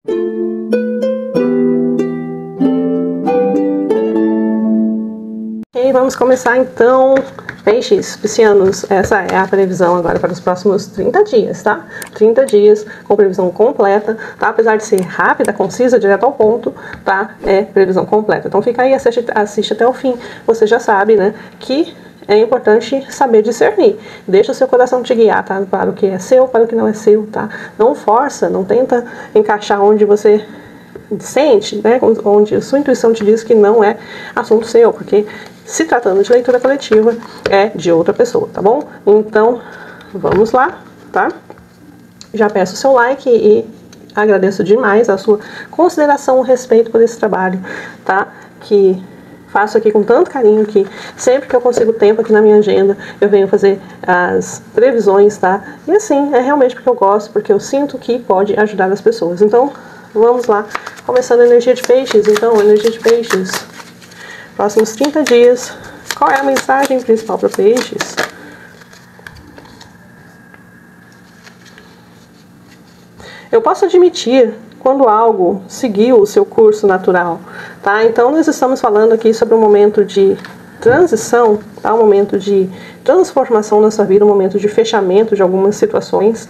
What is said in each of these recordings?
E vamos começar então. Peixes, piscianos, essa é a previsão agora para os próximos 30 dias, tá? 30 dias com previsão completa, tá? Apesar de ser rápida, concisa, direto ao ponto, tá? É previsão completa. Então fica aí, assiste até o fim. Você já sabe, né, que é importante saber discernir. Deixa o seu coração te guiar, tá? Para o que é seu, para o que não é seu, tá? Não força, não tenta encaixar onde você sente, né? Onde a sua intuição te diz que não é assunto seu, porque se tratando de leitura coletiva, é de outra pessoa, tá bom? Então, vamos lá, tá? Já peço o seu like e agradeço demais a sua consideração, o respeito por esse trabalho, tá? Que faço aqui com tanto carinho, que sempre que eu consigo tempo aqui na minha agenda, eu venho fazer as previsões, tá? E assim, é realmente porque eu gosto, porque eu sinto que pode ajudar as pessoas. Então, vamos lá, começando a energia de peixes. Então, energia de peixes, próximos 30 dias, qual é a mensagem principal para peixes? Eu posso admitir quando algo seguiu o seu curso natural, tá? Então, nós estamos falando aqui sobre um momento de transição, tá? Um momento de transformação na sua vida, um momento de fechamento de algumas situações,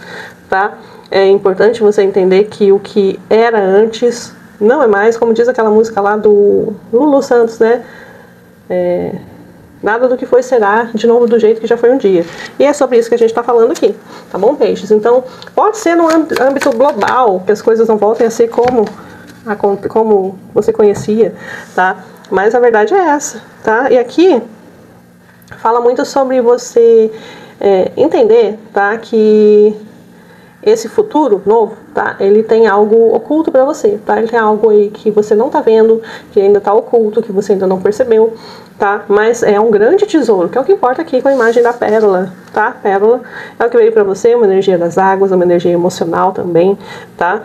tá? É importante você entender que o que era antes não é mais, como diz aquela música lá do Lulu Santos, né? Nada do que foi será de novo do jeito que já foi um dia. E é sobre isso que a gente está falando aqui, tá bom, peixes? Então, pode ser no âmbito global que as coisas não voltem a ser como você conhecia, tá? Mas a verdade é essa, tá? E aqui fala muito sobre você entender, tá? Que esse futuro novo, tá? Ele tem algo oculto para você, tá? Ele tem algo aí que você não tá vendo, que ainda tá oculto, que você ainda não percebeu, tá? Mas é um grande tesouro, que é o que importa aqui com a imagem da pérola, tá? Pérola é o que veio para você, uma energia das águas, uma energia emocional também, tá?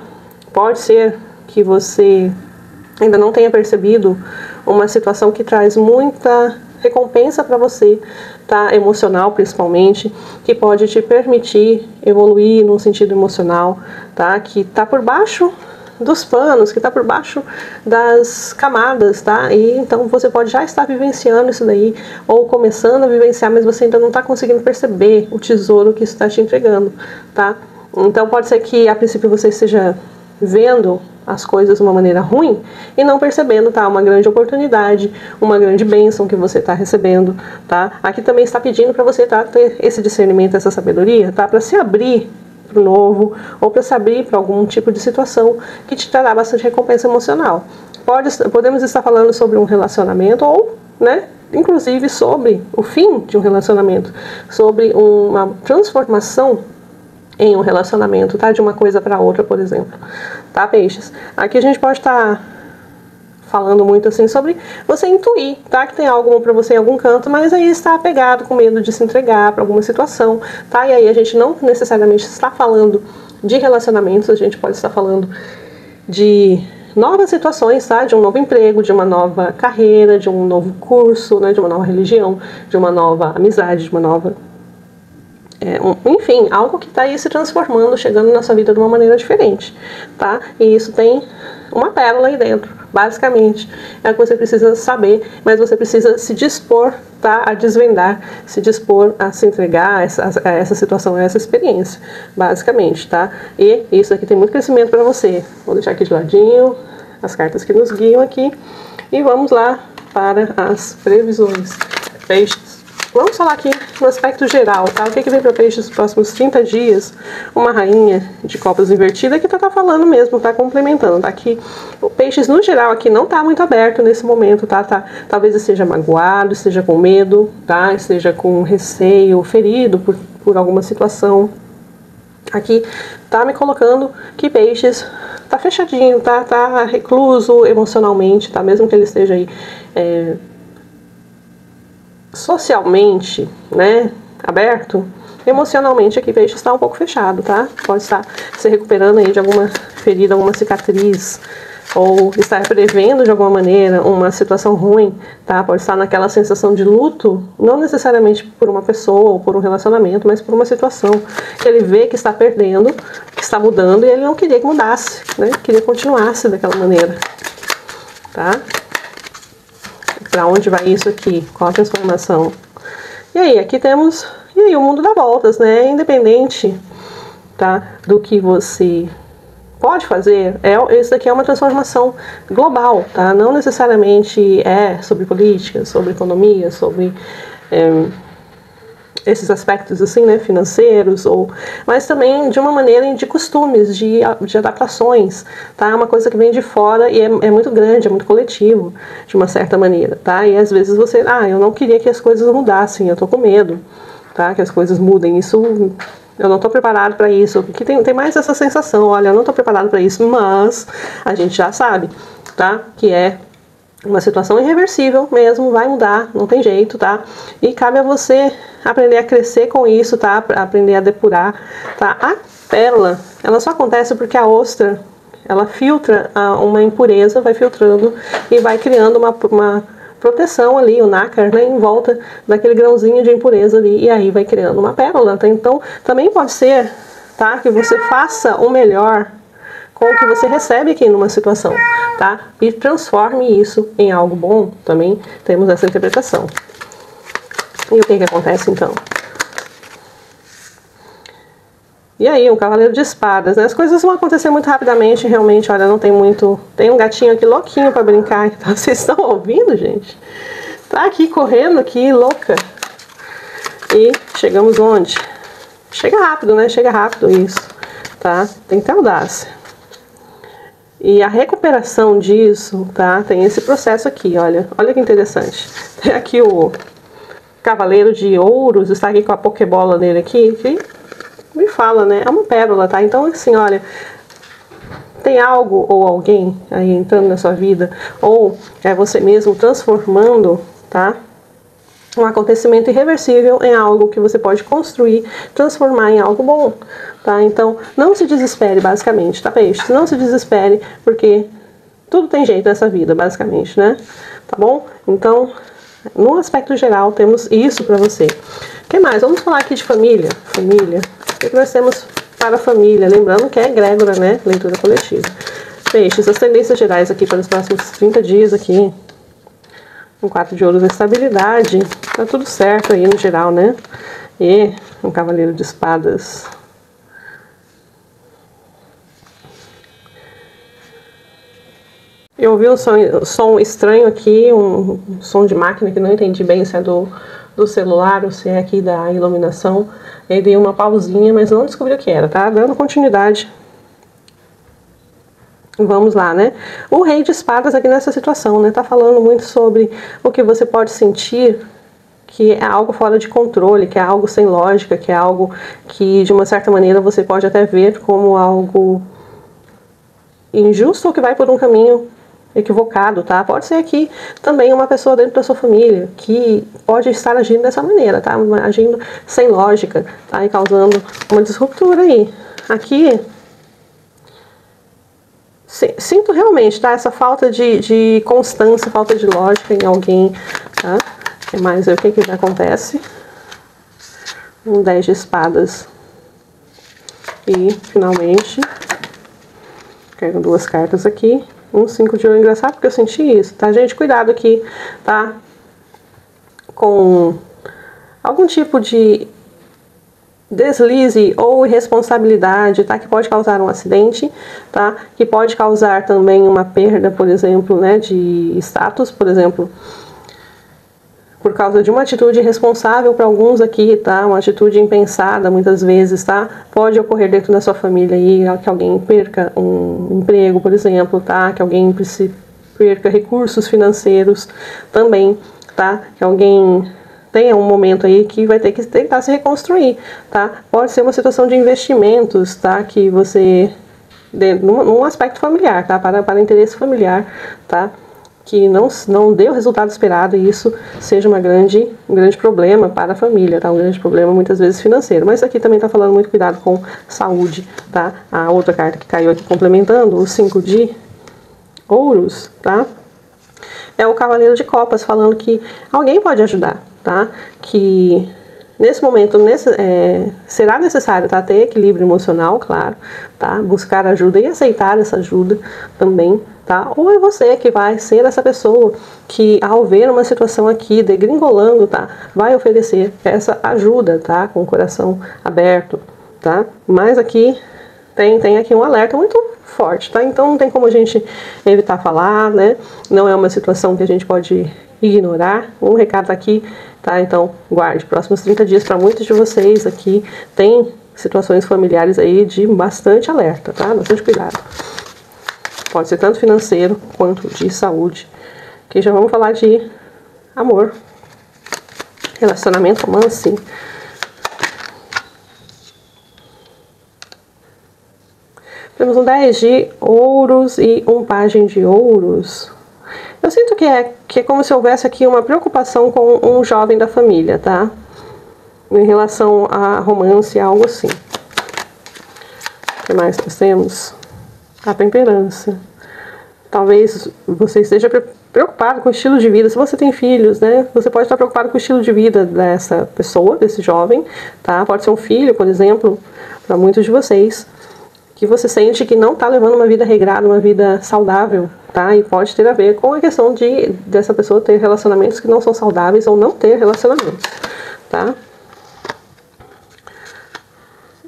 Pode ser que você ainda não tenha percebido uma situação que traz muita recompensa para você, tá? Emocional principalmente, que pode te permitir evoluir num sentido emocional, tá? Que tá por baixo dos panos, que tá por baixo das camadas, tá? E então você pode já estar vivenciando isso daí, ou começando a vivenciar, mas você ainda não tá conseguindo perceber o tesouro que isso está te entregando, tá? Então pode ser que a princípio você esteja vendo as coisas de uma maneira ruim e não percebendo, tá? Uma grande oportunidade, uma grande bênção que você está recebendo, tá? Aqui também está pedindo para você, tá, ter esse discernimento, essa sabedoria, tá? Para se abrir para o novo ou para se abrir para algum tipo de situação que te trará bastante recompensa emocional. Podemos estar falando sobre um relacionamento ou, né, inclusive sobre o fim de um relacionamento, sobre uma transformação em um relacionamento, tá? De uma coisa para outra, por exemplo, tá, peixes? Aqui a gente pode estar falando muito assim sobre você intuir, tá? Que tem algo para você em algum canto, mas aí está apegado com medo de se entregar para alguma situação, tá? E aí a gente não necessariamente está falando de relacionamentos, a gente pode estar falando de novas situações, tá? De um novo emprego, de uma nova carreira, de um novo curso, né? De uma nova religião, de uma nova amizade, de uma nova enfim, algo que está aí se transformando, chegando na sua vida de uma maneira diferente, tá? E isso tem uma pérola aí dentro, basicamente. É o que você precisa saber, mas você precisa se dispor, tá? A desvendar, se dispor a se entregar a essa situação, a essa experiência, basicamente, tá? E isso aqui tem muito crescimento para você. Vou deixar aqui de ladinho as cartas que nos guiam aqui e vamos lá para as previsões. Peixes. Vamos falar aqui no aspecto geral, tá? O que vem para peixes nos próximos 30 dias? Uma rainha de copas invertida que tá falando mesmo, tá complementando, tá? Aqui, o peixes no geral aqui não tá muito aberto nesse momento, tá? Talvez esteja magoado, esteja com medo, tá? Esteja com receio, ferido por alguma situação. Aqui tá me colocando que peixes tá fechadinho, tá recluso emocionalmente, tá? Mesmo que ele esteja aí socialmente, né, aberto, emocionalmente aqui peixe está um pouco fechado, tá? Pode estar se recuperando aí de alguma ferida, alguma cicatriz, ou estar prevendo de alguma maneira uma situação ruim, tá? Pode estar naquela sensação de luto, não necessariamente por uma pessoa ou por um relacionamento, mas por uma situação que ele vê que está perdendo, que está mudando, e ele não queria que mudasse, né? Queria que continuasse daquela maneira, tá? Para onde vai isso aqui? Qual a transformação? E aí, aqui temos, e aí o mundo dá voltas, né? Independente, tá, do que você pode fazer, isso daqui é uma transformação global, tá? Não necessariamente é sobre política, sobre economia, sobre esses aspectos assim, né, financeiros, mas também de uma maneira de costumes, de adaptações, tá? É uma coisa que vem de fora e é muito grande, é muito coletivo, de uma certa maneira, tá? E às vezes você, eu não queria que as coisas mudassem, eu tô com medo, tá? Que as coisas mudem, eu não estou preparado para isso, porque tem mais essa sensação, olha, eu não estou preparado para isso, mas a gente já sabe, tá? Que é uma situação irreversível mesmo, vai mudar, não tem jeito, tá? E cabe a você aprender a crescer com isso, tá? Aprender a depurar, tá? A pérola, ela só acontece porque a ostra, ela filtra uma impureza, vai filtrando e vai criando uma proteção ali, o nácar, né, em volta daquele grãozinho de impureza ali, e aí vai criando uma pérola, tá? Então, também pode ser, tá, que você faça o melhor com o que você recebe aqui numa situação, tá? E transforme isso em algo bom, também temos essa interpretação. E o que acontece então? E aí, o cavaleiro de espadas, né? As coisas vão acontecer muito rapidamente, realmente, olha, não tem muito... Tem um gatinho aqui louquinho pra brincar, então vocês estão ouvindo, gente? Tá aqui, correndo aqui, louca. E chegamos onde? Chega rápido, né? Chega rápido isso, tá? Tem que ter audácia. E a recuperação disso, tá? Tem esse processo aqui, olha. Olha que interessante. Tem aqui o cavaleiro de ouros, está aqui com a pokebola dele aqui, que me fala, né? É uma pérola, tá? Então, assim, olha, tem algo ou alguém aí entrando na sua vida, ou é você mesmo transformando, tá? Um acontecimento irreversível em algo que você pode construir, transformar em algo bom, tá? Então, não se desespere, basicamente, tá, peixes? Não se desespere, porque tudo tem jeito nessa vida, basicamente, né? Tá bom? Então, no aspecto geral, temos isso pra você. O que mais? Vamos falar aqui de família. Família. O que nós temos para a família? Lembrando que é egrégora, né? Leitura coletiva. Peixes, as tendências gerais aqui para os próximos 30 dias aqui. Um 4 de ouros, a estabilidade. Tá tudo certo aí no geral, né? E um cavaleiro de espadas. Eu ouvi um som estranho aqui, um som de máquina que não entendi bem se é do celular ou se é aqui da iluminação. Eu dei uma pausinha, mas não descobri o que era, tá? Dando continuidade. Vamos lá, né? O rei de espadas aqui nessa situação, né? Tá falando muito sobre o que você pode sentir que é algo fora de controle, que é algo sem lógica, que é algo que, de uma certa maneira, você pode até ver como algo injusto ou que vai por um caminho equivocado, tá? Pode ser aqui também uma pessoa dentro da sua família que pode estar agindo dessa maneira, tá? Agindo sem lógica, tá? E causando uma disruptura aí. Aqui, sinto realmente, tá? Essa falta de constância, falta de lógica em alguém, tá? E mais o que acontece? Um 10 de espadas. E, finalmente, quero duas cartas aqui. Um 5 de ouro, engraçado porque eu senti isso, tá, gente? Cuidado aqui, tá? Com algum tipo de deslize ou irresponsabilidade, tá? Que pode causar um acidente, tá? Que pode causar também uma perda, por exemplo, né? De status, por exemplo, por causa de uma atitude irresponsável para alguns aqui, tá? Uma atitude impensada, muitas vezes, tá? Pode ocorrer dentro da sua família aí, que alguém perca um emprego, por exemplo, tá? Que alguém perca recursos financeiros também, tá? Que alguém tenha um momento aí que vai ter que tentar se reconstruir, tá? Pode ser uma situação de investimentos, tá? Que você, num aspecto familiar, tá? Para interesse familiar, tá? Que não dê o resultado esperado e isso seja um grande problema para a família, tá? Um grande problema muitas vezes financeiro. Mas aqui também tá falando muito cuidado com saúde, tá? A outra carta que caiu aqui complementando, o 5 de ouros, tá? É o Cavaleiro de Copas falando que alguém pode ajudar, tá? Que nesse momento será necessário, tá? Ter equilíbrio emocional, claro, tá? Buscar ajuda e aceitar essa ajuda também, tá? Ou é você que vai ser essa pessoa que, ao ver uma situação aqui degringolando, tá? Vai oferecer essa ajuda, tá? Com o coração aberto, tá? Mas aqui tem aqui um alerta muito forte, tá? Então não tem como a gente evitar falar, né? Não é uma situação que a gente pode ignorar. Um recado aqui, tá? Então guarde, próximos 30 dias para muitos de vocês aqui tem situações familiares aí de bastante alerta, tá? Bastante cuidado. Pode ser tanto financeiro quanto de saúde. Aqui já vamos falar de amor, relacionamento, romance. Temos um 10 de ouros e um pajem de ouros. Eu sinto que é como se houvesse aqui uma preocupação com um jovem da família, tá? Em relação a romance, algo assim. O que mais nós temos? A temperança. Talvez você esteja preocupado com o estilo de vida. Se você tem filhos, né? Você pode estar preocupado com o estilo de vida dessa pessoa, desse jovem, tá? Pode ser um filho, por exemplo, para muitos de vocês, que você sente que não está levando uma vida regrada, uma vida saudável, tá? E pode ter a ver com a questão dessa pessoa ter relacionamentos que não são saudáveis ou não ter relacionamentos, tá?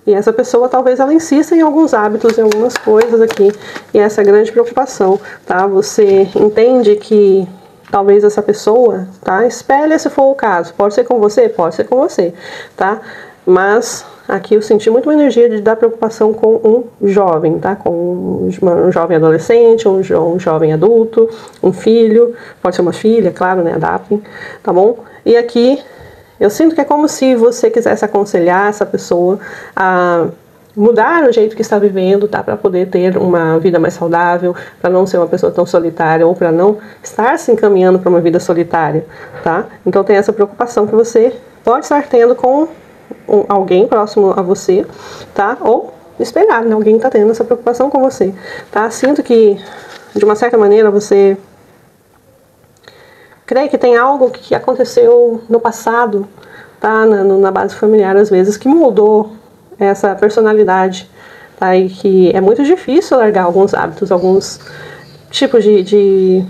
E essa pessoa talvez ela insista em alguns hábitos, em algumas coisas aqui, e essa é a grande preocupação, tá? Você entende que talvez essa pessoa, tá? Espelha se for o caso. Pode ser com você? Pode ser com você, tá? Mas aqui eu senti muito uma energia de dar preocupação com um jovem, tá? Com um jovem adolescente, um jovem adulto, um filho, pode ser uma filha, claro, né? Adaptem, tá bom? E aqui eu sinto que é como se você quisesse aconselhar essa pessoa a mudar o jeito que está vivendo, tá? Para poder ter uma vida mais saudável, para não ser uma pessoa tão solitária ou para não estar se encaminhando para uma vida solitária, tá? Então tem essa preocupação que você pode estar tendo com alguém próximo a você, tá? Ou espelhado, né? Alguém tá tendo essa preocupação com você, tá? Sinto que, de uma certa maneira, você crê que tem algo que aconteceu no passado, tá? Na base familiar, às vezes, que moldou essa personalidade, tá? E que é muito difícil largar alguns hábitos, alguns tipos de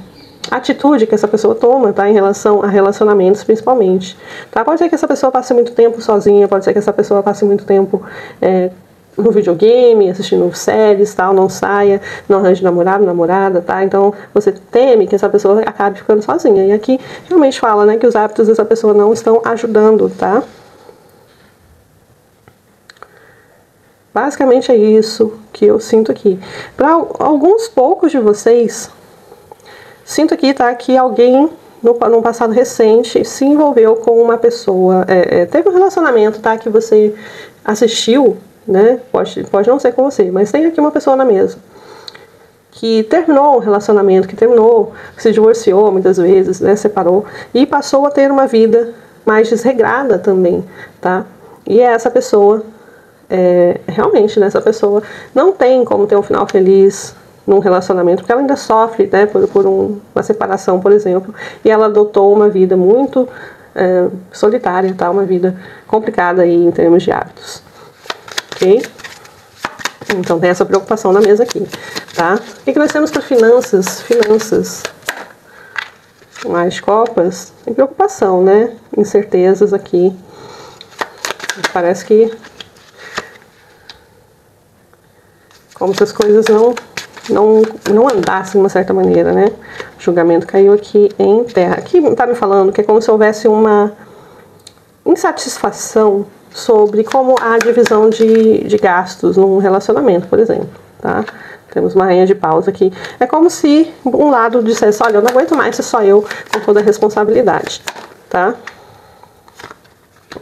atitude que essa pessoa toma, tá? Em relação a relacionamentos, principalmente, tá? Pode ser que essa pessoa passe muito tempo sozinha, pode ser que essa pessoa passe muito tempo no videogame, assistindo séries, tal, não saia, não arranje namorado, namorada, tá? Então, você teme que essa pessoa acabe ficando sozinha. E aqui, realmente fala, né, que os hábitos dessa pessoa não estão ajudando, tá? Basicamente é isso que eu sinto aqui. Para alguns poucos de vocês, sinto aqui, tá, que alguém no passado recente se envolveu com uma pessoa, teve um relacionamento, tá, que você assistiu, né, pode não ser com você, mas tem aqui uma pessoa na mesa que terminou um relacionamento, que se divorciou muitas vezes, né, separou e passou a ter uma vida mais desregrada também, tá? E essa pessoa, realmente, né, essa pessoa não tem como ter um final feliz num relacionamento, porque ela ainda sofre, né, por uma separação, por exemplo, e ela adotou uma vida muito solitária, tá? Uma vida complicada aí em termos de hábitos, ok? Então tem essa preocupação na mesa aqui, tá? O que nós temos para finanças? Finanças. Mais de copas. Tem preocupação, né? Incertezas aqui. Parece que como se as coisas não andassem de uma certa maneira, né? O julgamento caiu aqui em terra. Aqui tá me falando que é como se houvesse uma insatisfação sobre como a divisão de gastos num relacionamento, por exemplo, tá? Temos uma rainha de paus aqui. É como se um lado dissesse, olha, eu não aguento mais ser só eu com toda a responsabilidade, tá?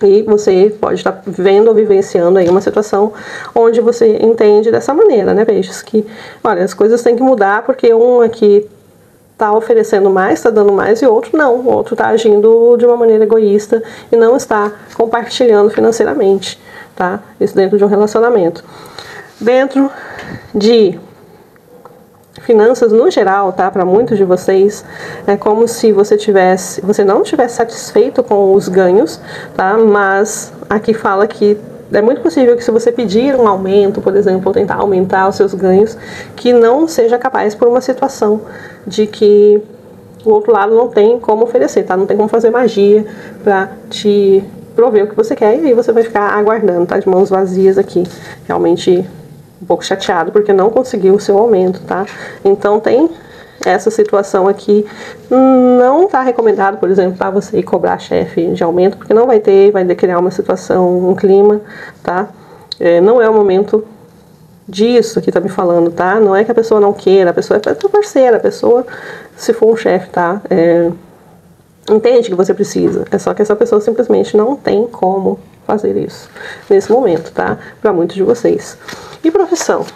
E você pode estar vivendo ou vivenciando aí uma situação onde você entende dessa maneira, né, peixes? Que, olha, as coisas têm que mudar porque um aqui está oferecendo mais, está dando mais, e o outro não. O outro está agindo de uma maneira egoísta e não está compartilhando financeiramente, tá? Isso dentro de um relacionamento. Dentro de finanças no geral, tá? Para muitos de vocês, é como se você não tivesse satisfeito com os ganhos, tá? Mas aqui fala que é muito possível que se você pedir um aumento, por exemplo, ou tentar aumentar os seus ganhos, que não seja capaz por uma situação de que o outro lado não tem como oferecer, tá? Não tem como fazer magia para te prover o que você quer, e aí você vai ficar aguardando, tá? De mãos vazias aqui, realmente um pouco chateado porque não conseguiu o seu aumento, tá? Então tem essa situação aqui. Não tá recomendado, por exemplo, para você ir cobrar chefe de aumento, porque não vai criar uma situação, um clima, tá? Não é o momento disso que tá me falando, tá? Não é que a pessoa não queira, a pessoa é tua parceira, a pessoa, se for um chefe, tá? Entende que você precisa, é só que essa pessoa simplesmente não tem como fazer isso nesse momento, tá? Para muitos de vocês. E profissão?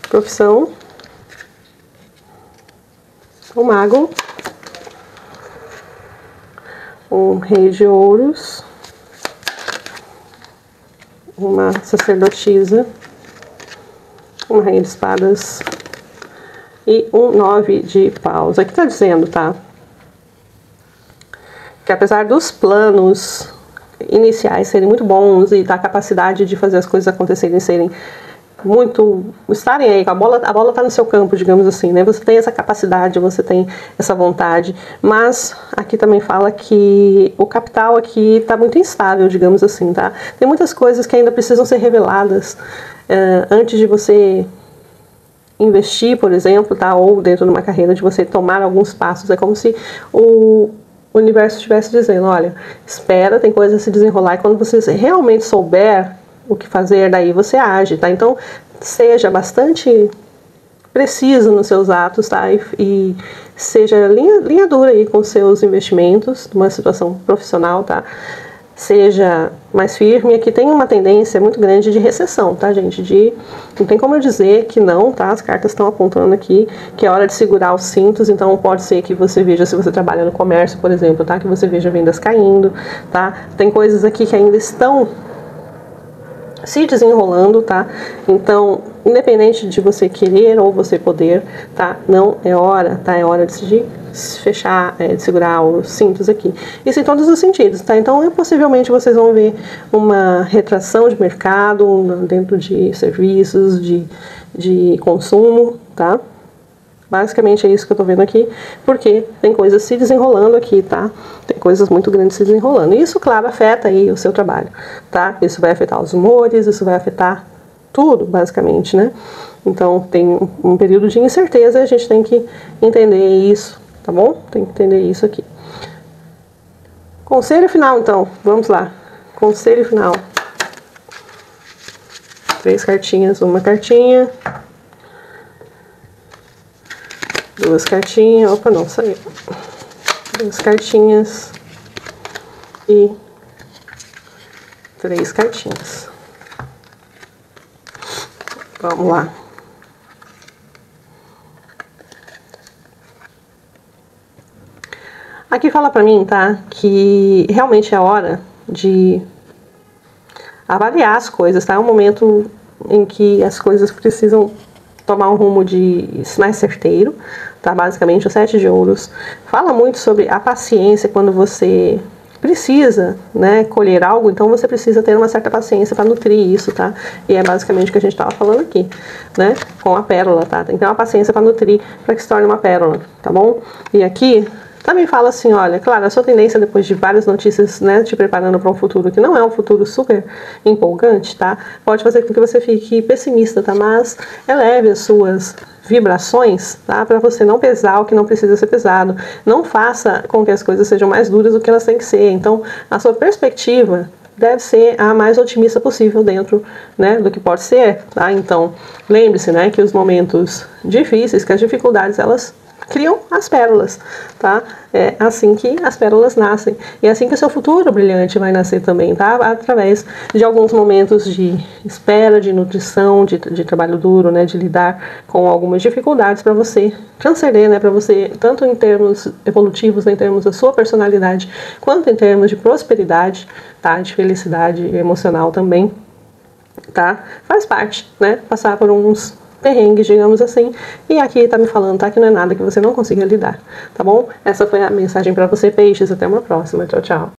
Profissão, o mago, um rei de ouros, uma sacerdotisa, uma rainha de espadas e um 9 de paus. Aqui tá dizendo, tá? Que apesar dos planos iniciais serem muito bons e da capacidade de fazer as coisas acontecerem, estarem aí, a bola tá no seu campo, digamos assim, né? Você tem essa capacidade, você tem essa vontade, mas aqui também fala que o capital aqui tá muito instável, digamos assim, tá? Tem muitas coisas que ainda precisam ser reveladas antes de você investir, por exemplo, tá? Ou dentro de uma carreira, de você tomar alguns passos. É como se o universo estivesse dizendo, olha, espera, tem coisa a se desenrolar, e quando você realmente souber o que fazer, daí você age, tá? Então, seja bastante preciso nos seus atos, tá? E seja linha dura aí com seus investimentos, numa situação profissional, tá? Seja mais firme. Aqui tem uma tendência muito grande de recessão, tá, gente? Não tem como eu dizer que não, tá? As cartas estão apontando aqui que é hora de segurar os cintos, então pode ser que você veja, se você trabalha no comércio, por exemplo, tá? Que você veja vendas caindo, tá? Tem coisas aqui que ainda estão se desenrolando, tá? Então, independente de você querer ou você poder, tá? Não é hora, tá? É hora de se fechar, de segurar os cintos aqui. Isso em todos os sentidos, tá? Então, possivelmente vocês vão ver uma retração de mercado dentro de serviços, de consumo, tá? Basicamente é isso que eu tô vendo aqui, porque tem coisas se desenrolando aqui, tá? Tem coisas muito grandes se desenrolando. E isso, claro, afeta aí o seu trabalho, tá? Isso vai afetar os humores, isso vai afetar tudo, basicamente, né? Então, tem um período de incerteza e a gente tem que entender isso, tá bom? Tem que entender isso aqui. Conselho final, então. Vamos lá. Conselho final. 3 cartinhas, uma cartinha. 2 cartinhas, opa, não, saiu. 2 cartinhas e 3 cartinhas. Vamos lá. Aqui fala pra mim, tá, que realmente é hora de avaliar as coisas, tá? É um momento em que as coisas precisam tomar um rumo mais certeiro, tá? Basicamente, o 7 de ouros fala muito sobre a paciência quando você precisa, né, colher algo, então você precisa ter uma certa paciência para nutrir isso, tá? E é basicamente o que a gente estava falando aqui, né, com a pérola, tá? Tem que ter uma paciência para nutrir, para que se torne uma pérola, tá bom? E aqui também fala assim, olha, claro, a sua tendência depois de várias notícias, né, te preparando para um futuro que não é um futuro super empolgante, tá? Pode fazer com que você fique pessimista, tá? Mas eleve as suas vibrações, tá? Para você não pesar o que não precisa ser pesado. Não faça com que as coisas sejam mais duras do que elas têm que ser. Então, a sua perspectiva deve ser a mais otimista possível dentro, né, do que pode ser, tá? Então, lembre-se, né, que os momentos difíceis, que as dificuldades, elas criam as pérolas, tá? É assim que as pérolas nascem. E é assim que o seu futuro brilhante vai nascer também, tá? Através de alguns momentos de espera, de nutrição, de trabalho duro, né? De lidar com algumas dificuldades para você transcender, né? Para você, tanto em termos evolutivos, né? Em termos da sua personalidade, quanto em termos de prosperidade, tá? De felicidade emocional também, tá? Faz parte, né? Passar por perrengues, digamos assim, e aqui tá me falando, tá, que não é nada que você não consiga lidar, tá bom? Essa foi a mensagem para você, peixes, até uma próxima, tchau, tchau.